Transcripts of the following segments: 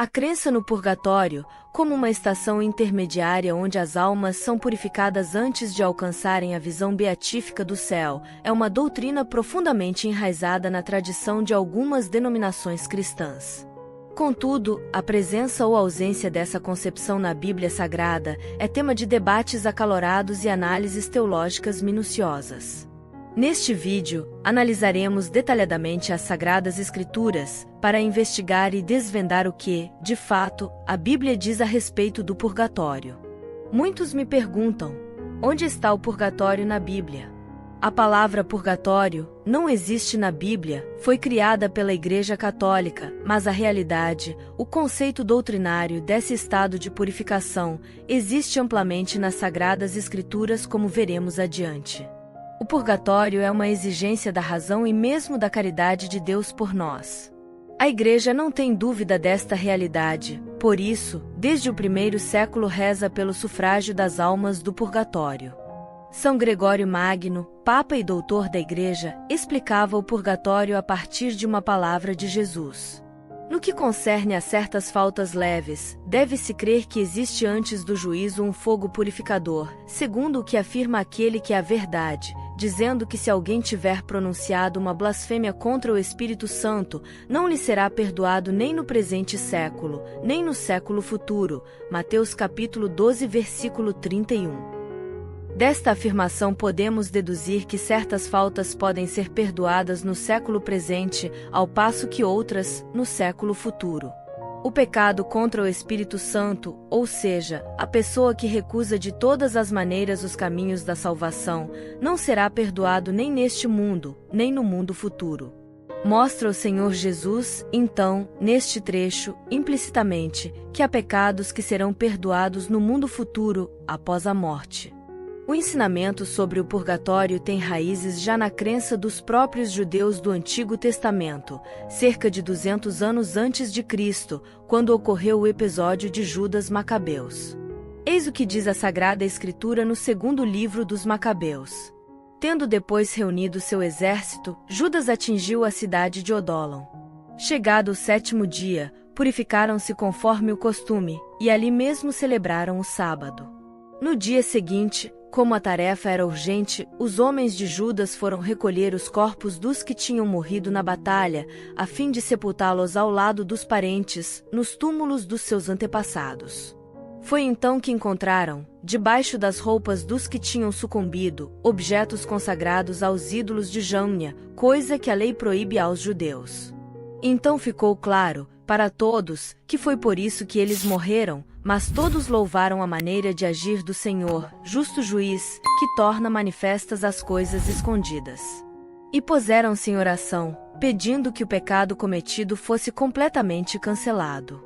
A crença no purgatório, como uma estação intermediária onde as almas são purificadas antes de alcançarem a visão beatífica do céu, é uma doutrina profundamente enraizada na tradição de algumas denominações cristãs. Contudo, a presença ou ausência dessa concepção na Bíblia Sagrada é tema de debates acalorados e análises teológicas minuciosas. Neste vídeo, analisaremos detalhadamente as Sagradas Escrituras para investigar e desvendar o que, de fato, a Bíblia diz a respeito do purgatório. Muitos me perguntam: onde está o purgatório na Bíblia? A palavra purgatório não existe na Bíblia, foi criada pela Igreja Católica, mas a realidade, o conceito doutrinário desse estado de purificação, existe amplamente nas Sagradas Escrituras, como veremos adiante. O purgatório é uma exigência da razão e mesmo da caridade de Deus por nós. A Igreja não tem dúvida desta realidade, por isso, desde o primeiro século reza pelo sufrágio das almas do purgatório. São Gregório Magno, Papa e Doutor da Igreja, explicava o purgatório a partir de uma palavra de Jesus. No que concerne a certas faltas leves, deve-se crer que existe antes do juízo um fogo purificador, segundo o que afirma aquele que é a verdade, dizendo que se alguém tiver pronunciado uma blasfêmia contra o Espírito Santo, não lhe será perdoado nem no presente século, nem no século futuro. Mateus capítulo 12, versículo 31. Desta afirmação podemos deduzir que certas faltas podem ser perdoadas no século presente, ao passo que outras, no século futuro. O pecado contra o Espírito Santo, ou seja, a pessoa que recusa de todas as maneiras os caminhos da salvação, não será perdoado nem neste mundo, nem no mundo futuro. Mostra o Senhor Jesus, então, neste trecho, implicitamente, que há pecados que serão perdoados no mundo futuro, após a morte. O ensinamento sobre o purgatório tem raízes já na crença dos próprios judeus do Antigo Testamento, cerca de 200 anos antes de Cristo, quando ocorreu o episódio de Judas Macabeus. Eis o que diz a Sagrada Escritura no segundo livro dos Macabeus. Tendo depois reunido seu exército, Judas atingiu a cidade de Odólon. Chegado o 7º dia, purificaram-se conforme o costume, e ali mesmo celebraram o sábado. No dia seguinte, como a tarefa era urgente, os homens de Judas foram recolher os corpos dos que tinham morrido na batalha, a fim de sepultá-los ao lado dos parentes, nos túmulos dos seus antepassados. Foi então que encontraram, debaixo das roupas dos que tinham sucumbido, objetos consagrados aos ídolos de Jâmnia, coisa que a lei proíbe aos judeus. Então ficou claro, para todos, que foi por isso que eles morreram, mas todos louvaram a maneira de agir do Senhor, justo juiz, que torna manifestas as coisas escondidas. E puseram-se em oração, pedindo que o pecado cometido fosse completamente cancelado.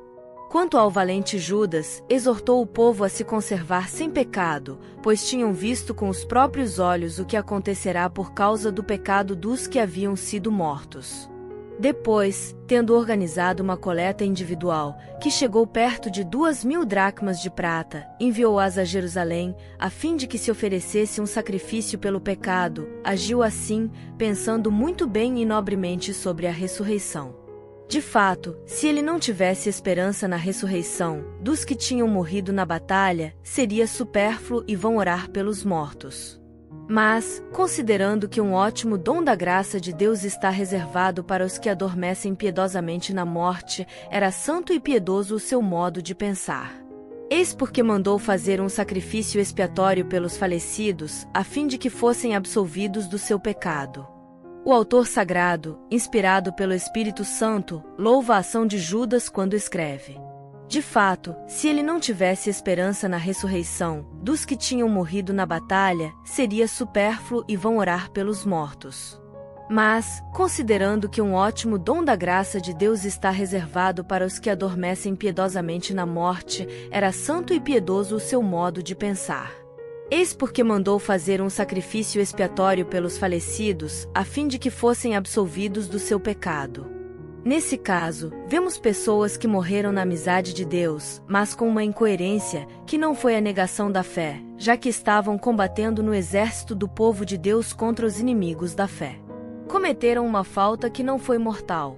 Quanto ao valente Judas, exortou o povo a se conservar sem pecado, pois tinham visto com os próprios olhos o que acontecerá por causa do pecado dos que haviam sido mortos. Depois, tendo organizado uma coleta individual, que chegou perto de 2.000 dracmas de prata, enviou-as a Jerusalém, a fim de que se oferecesse um sacrifício pelo pecado, agiu assim, pensando muito bem e nobremente sobre a ressurreição. De fato, se ele não tivesse esperança na ressurreição, dos que tinham morrido na batalha, seria supérfluo e vão orar pelos mortos. Mas, considerando que um ótimo dom da graça de Deus está reservado para os que adormecem piedosamente na morte, era santo e piedoso o seu modo de pensar. Eis porque mandou fazer um sacrifício expiatório pelos falecidos, a fim de que fossem absolvidos do seu pecado. O autor sagrado, inspirado pelo Espírito Santo, louva a ação de Judas quando escreve: de fato, se ele não tivesse esperança na ressurreição, dos que tinham morrido na batalha, seria supérfluo e vão orar pelos mortos. Mas, considerando que um ótimo dom da graça de Deus está reservado para os que adormecem piedosamente na morte, era santo e piedoso o seu modo de pensar. Eis porque mandou fazer um sacrifício expiatório pelos falecidos, a fim de que fossem absolvidos do seu pecado. Nesse caso, vemos pessoas que morreram na amizade de Deus, mas com uma incoerência, que não foi a negação da fé, já que estavam combatendo no exército do povo de Deus contra os inimigos da fé. Cometeram uma falta que não foi mortal.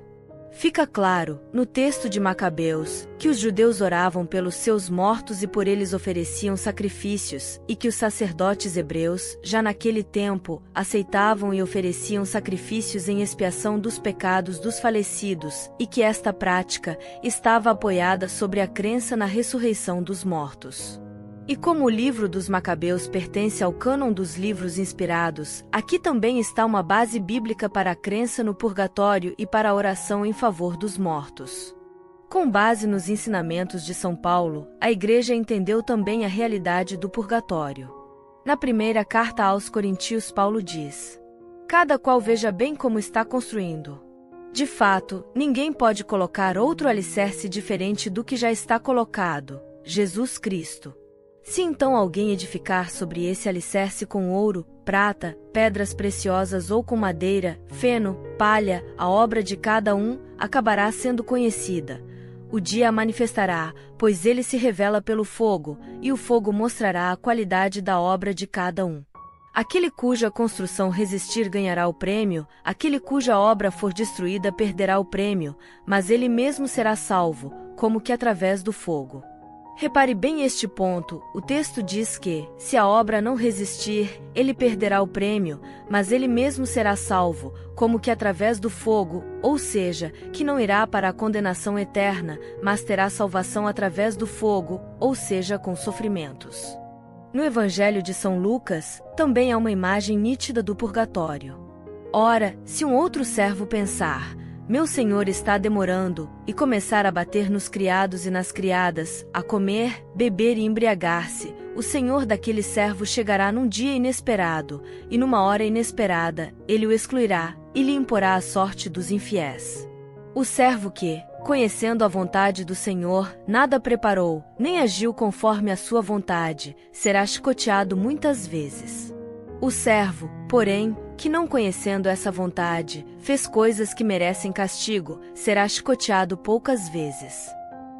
Fica claro, no texto de Macabeus, que os judeus oravam pelos seus mortos e por eles ofereciam sacrifícios, e que os sacerdotes hebreus, já naquele tempo, aceitavam e ofereciam sacrifícios em expiação dos pecados dos falecidos, e que esta prática estava apoiada sobre a crença na ressurreição dos mortos. E como o livro dos Macabeus pertence ao cânon dos livros inspirados, aqui também está uma base bíblica para a crença no purgatório e para a oração em favor dos mortos. Com base nos ensinamentos de São Paulo, a Igreja entendeu também a realidade do purgatório. Na primeira carta aos Coríntios, Paulo diz: "Cada qual veja bem como está construindo. De fato, ninguém pode colocar outro alicerce diferente do que já está colocado, Jesus Cristo. Se então alguém edificar sobre esse alicerce com ouro, prata, pedras preciosas ou com madeira, feno, palha, a obra de cada um acabará sendo conhecida. O dia a manifestará, pois ele se revela pelo fogo, e o fogo mostrará a qualidade da obra de cada um. Aquele cuja construção resistir ganhará o prêmio, aquele cuja obra for destruída perderá o prêmio, mas ele mesmo será salvo, como que através do fogo." Repare bem este ponto, o texto diz que, se a obra não resistir, ele perderá o prêmio, mas ele mesmo será salvo, como que através do fogo, ou seja, que não irá para a condenação eterna, mas terá salvação através do fogo, ou seja, com sofrimentos. No Evangelho de São Lucas, também há uma imagem nítida do purgatório. Ora, se um outro servo pensar: "Meu senhor está demorando", e começar a bater nos criados e nas criadas, a comer, beber e embriagar-se, o senhor daquele servo chegará num dia inesperado, e numa hora inesperada, ele o excluirá, e lhe imporá a sorte dos infiéis. O servo que, conhecendo a vontade do Senhor, nada preparou, nem agiu conforme a sua vontade, será chicoteado muitas vezes. O servo, porém, que não conhecendo essa vontade, fez coisas que merecem castigo, será chicoteado poucas vezes.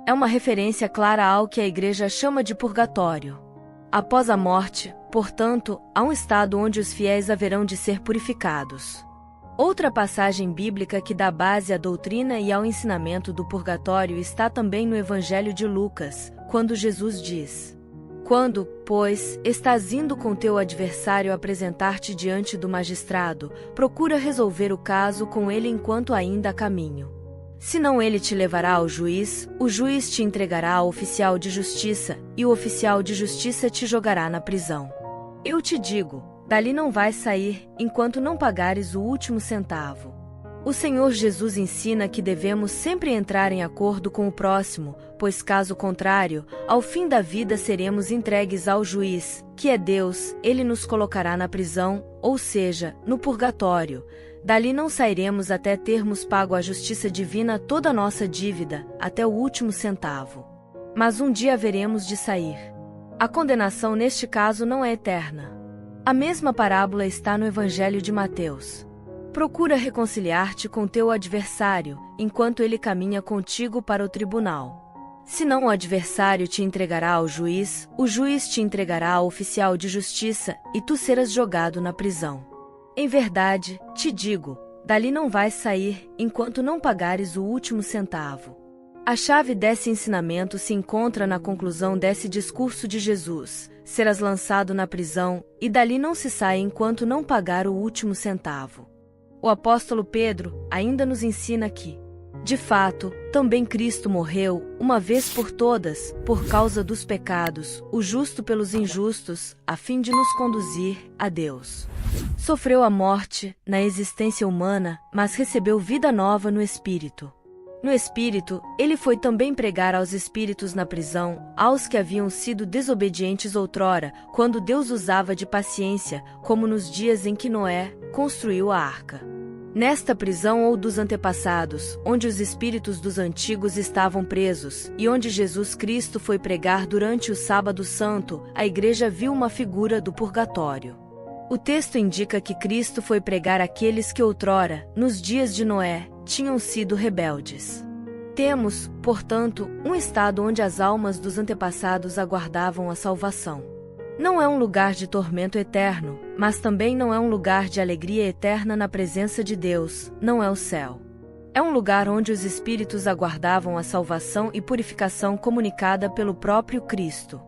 É uma referência clara ao que a Igreja chama de purgatório. Após a morte, portanto, há um estado onde os fiéis haverão de ser purificados. Outra passagem bíblica que dá base à doutrina e ao ensinamento do purgatório está também no Evangelho de Lucas, quando Jesus diz: "Quando, pois, estás indo com teu adversário apresentar-te diante do magistrado, procura resolver o caso com ele enquanto ainda há caminho. Senão ele te levará ao juiz, o juiz te entregará ao oficial de justiça, e o oficial de justiça te jogará na prisão. Eu te digo, dali não vais sair, enquanto não pagares o último centavo." O Senhor Jesus ensina que devemos sempre entrar em acordo com o próximo, pois caso contrário, ao fim da vida seremos entregues ao juiz, que é Deus, ele nos colocará na prisão, ou seja, no purgatório. Dali não sairemos até termos pago à justiça divina toda a nossa dívida, até o último centavo. Mas um dia haveremos de sair. A condenação neste caso não é eterna. A mesma parábola está no Evangelho de Mateus. Procura reconciliar-te com teu adversário, enquanto ele caminha contigo para o tribunal. Senão o adversário te entregará ao juiz, o juiz te entregará ao oficial de justiça, e tu serás jogado na prisão. Em verdade, te digo, dali não vais sair, enquanto não pagares o último centavo. A chave desse ensinamento se encontra na conclusão desse discurso de Jesus: serás lançado na prisão, e dali não se sai enquanto não pagar o último centavo. O apóstolo Pedro ainda nos ensina que, de fato, também Cristo morreu, uma vez por todas, por causa dos pecados, o justo pelos injustos, a fim de nos conduzir a Deus. Sofreu a morte, na existência humana, mas recebeu vida nova no Espírito. No Espírito, ele foi também pregar aos espíritos na prisão, aos que haviam sido desobedientes outrora, quando Deus usava de paciência, como nos dias em que Noé construiu a arca. Nesta prisão ou dos antepassados, onde os espíritos dos antigos estavam presos, e onde Jesus Cristo foi pregar durante o Sábado Santo, a Igreja viu uma figura do purgatório. O texto indica que Cristo foi pregar àqueles que outrora, nos dias de Noé, tinham sido rebeldes. Temos, portanto, um estado onde as almas dos antepassados aguardavam a salvação. Não é um lugar de tormento eterno, mas também não é um lugar de alegria eterna na presença de Deus, não é o céu. É É um lugar onde os espíritos aguardavam a salvação e purificação comunicada pelo próprio Cristo.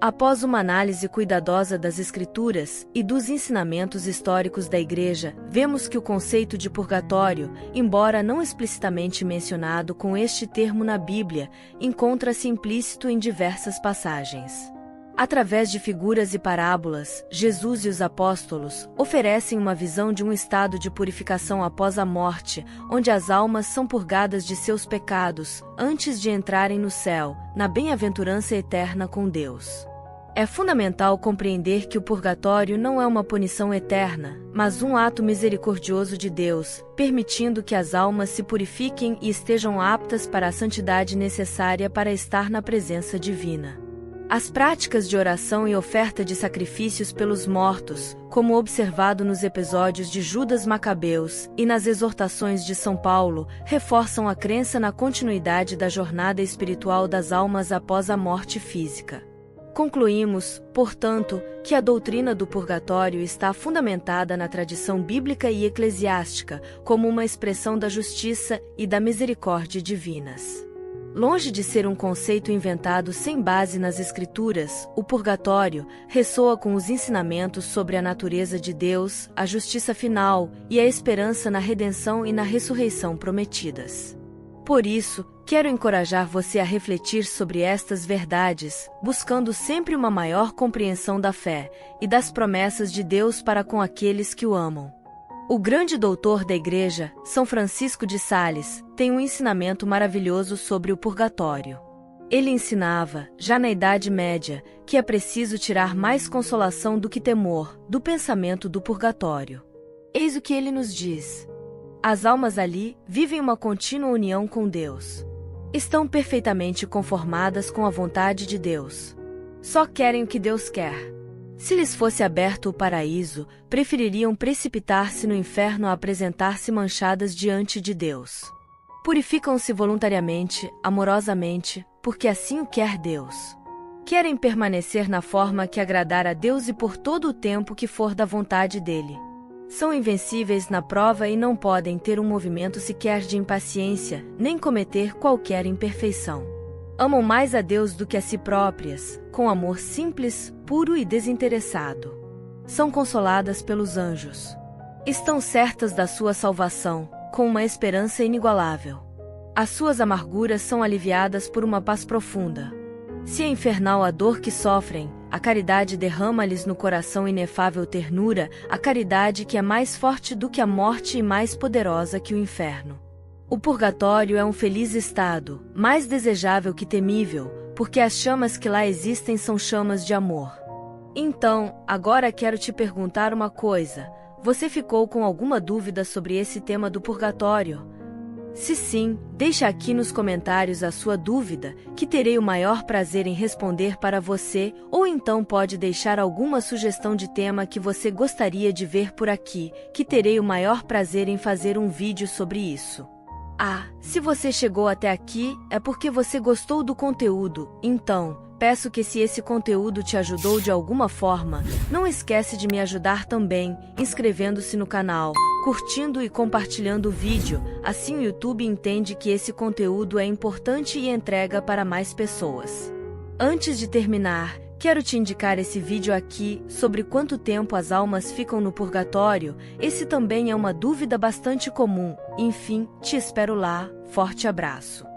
Após uma análise cuidadosa das Escrituras e dos ensinamentos históricos da Igreja, vemos que o conceito de purgatório, embora não explicitamente mencionado com este termo na Bíblia, encontra-se implícito em diversas passagens. Através de figuras e parábolas, Jesus e os apóstolos oferecem uma visão de um estado de purificação após a morte, onde as almas são purgadas de seus pecados, antes de entrarem no céu, na bem-aventurança eterna com Deus. É fundamental compreender que o purgatório não é uma punição eterna, mas um ato misericordioso de Deus, permitindo que as almas se purifiquem e estejam aptas para a santidade necessária para estar na presença divina. As práticas de oração e oferta de sacrifícios pelos mortos, como observado nos episódios de Judas Macabeus e nas exortações de São Paulo, reforçam a crença na continuidade da jornada espiritual das almas após a morte física. Concluímos, portanto, que a doutrina do purgatório está fundamentada na tradição bíblica e eclesiástica, como uma expressão da justiça e da misericórdia divinas. Longe de ser um conceito inventado sem base nas Escrituras, o purgatório ressoa com os ensinamentos sobre a natureza de Deus, a justiça final e a esperança na redenção e na ressurreição prometidas. Por isso, quero encorajar você a refletir sobre estas verdades, buscando sempre uma maior compreensão da fé e das promessas de Deus para com aqueles que o amam. O grande doutor da Igreja, São Francisco de Sales, tem um ensinamento maravilhoso sobre o purgatório. Ele ensinava, já na Idade Média, que é preciso tirar mais consolação do que temor, do pensamento do purgatório. Eis o que ele nos diz. As almas ali vivem uma contínua união com Deus. Estão perfeitamente conformadas com a vontade de Deus. Só querem o que Deus quer. Se lhes fosse aberto o paraíso, prefeririam precipitar-se no inferno a apresentar-se manchadas diante de Deus. Purificam-se voluntariamente, amorosamente, porque assim o quer Deus. Querem permanecer na forma que agradar a Deus e por todo o tempo que for da vontade dele. São invencíveis na prova e não podem ter um movimento sequer de impaciência, nem cometer qualquer imperfeição. Amam mais a Deus do que a si próprias, com amor simples, puro e desinteressado. São consoladas pelos anjos. Estão certas da sua salvação, com uma esperança inigualável. As suas amarguras são aliviadas por uma paz profunda. Se é infernal a dor que sofrem, a caridade derrama-lhes no coração inefável ternura, a caridade que é mais forte do que a morte e mais poderosa que o inferno. O purgatório é um feliz estado, mais desejável que temível, porque as chamas que lá existem são chamas de amor. Então, agora quero te perguntar uma coisa: você ficou com alguma dúvida sobre esse tema do purgatório? Se sim, deixa aqui nos comentários a sua dúvida, que terei o maior prazer em responder para você, ou então pode deixar alguma sugestão de tema que você gostaria de ver por aqui, que terei o maior prazer em fazer um vídeo sobre isso. Ah, se você chegou até aqui, é porque você gostou do conteúdo, então, peço que se esse conteúdo te ajudou de alguma forma, não esquece de me ajudar também, inscrevendo-se no canal, curtindo e compartilhando o vídeo, assim o YouTube entende que esse conteúdo é importante e entrega para mais pessoas. Antes de terminar, quero te indicar esse vídeo aqui, sobre quanto tempo as almas ficam no purgatório. Esse também é uma dúvida bastante comum. Enfim, te espero lá, forte abraço.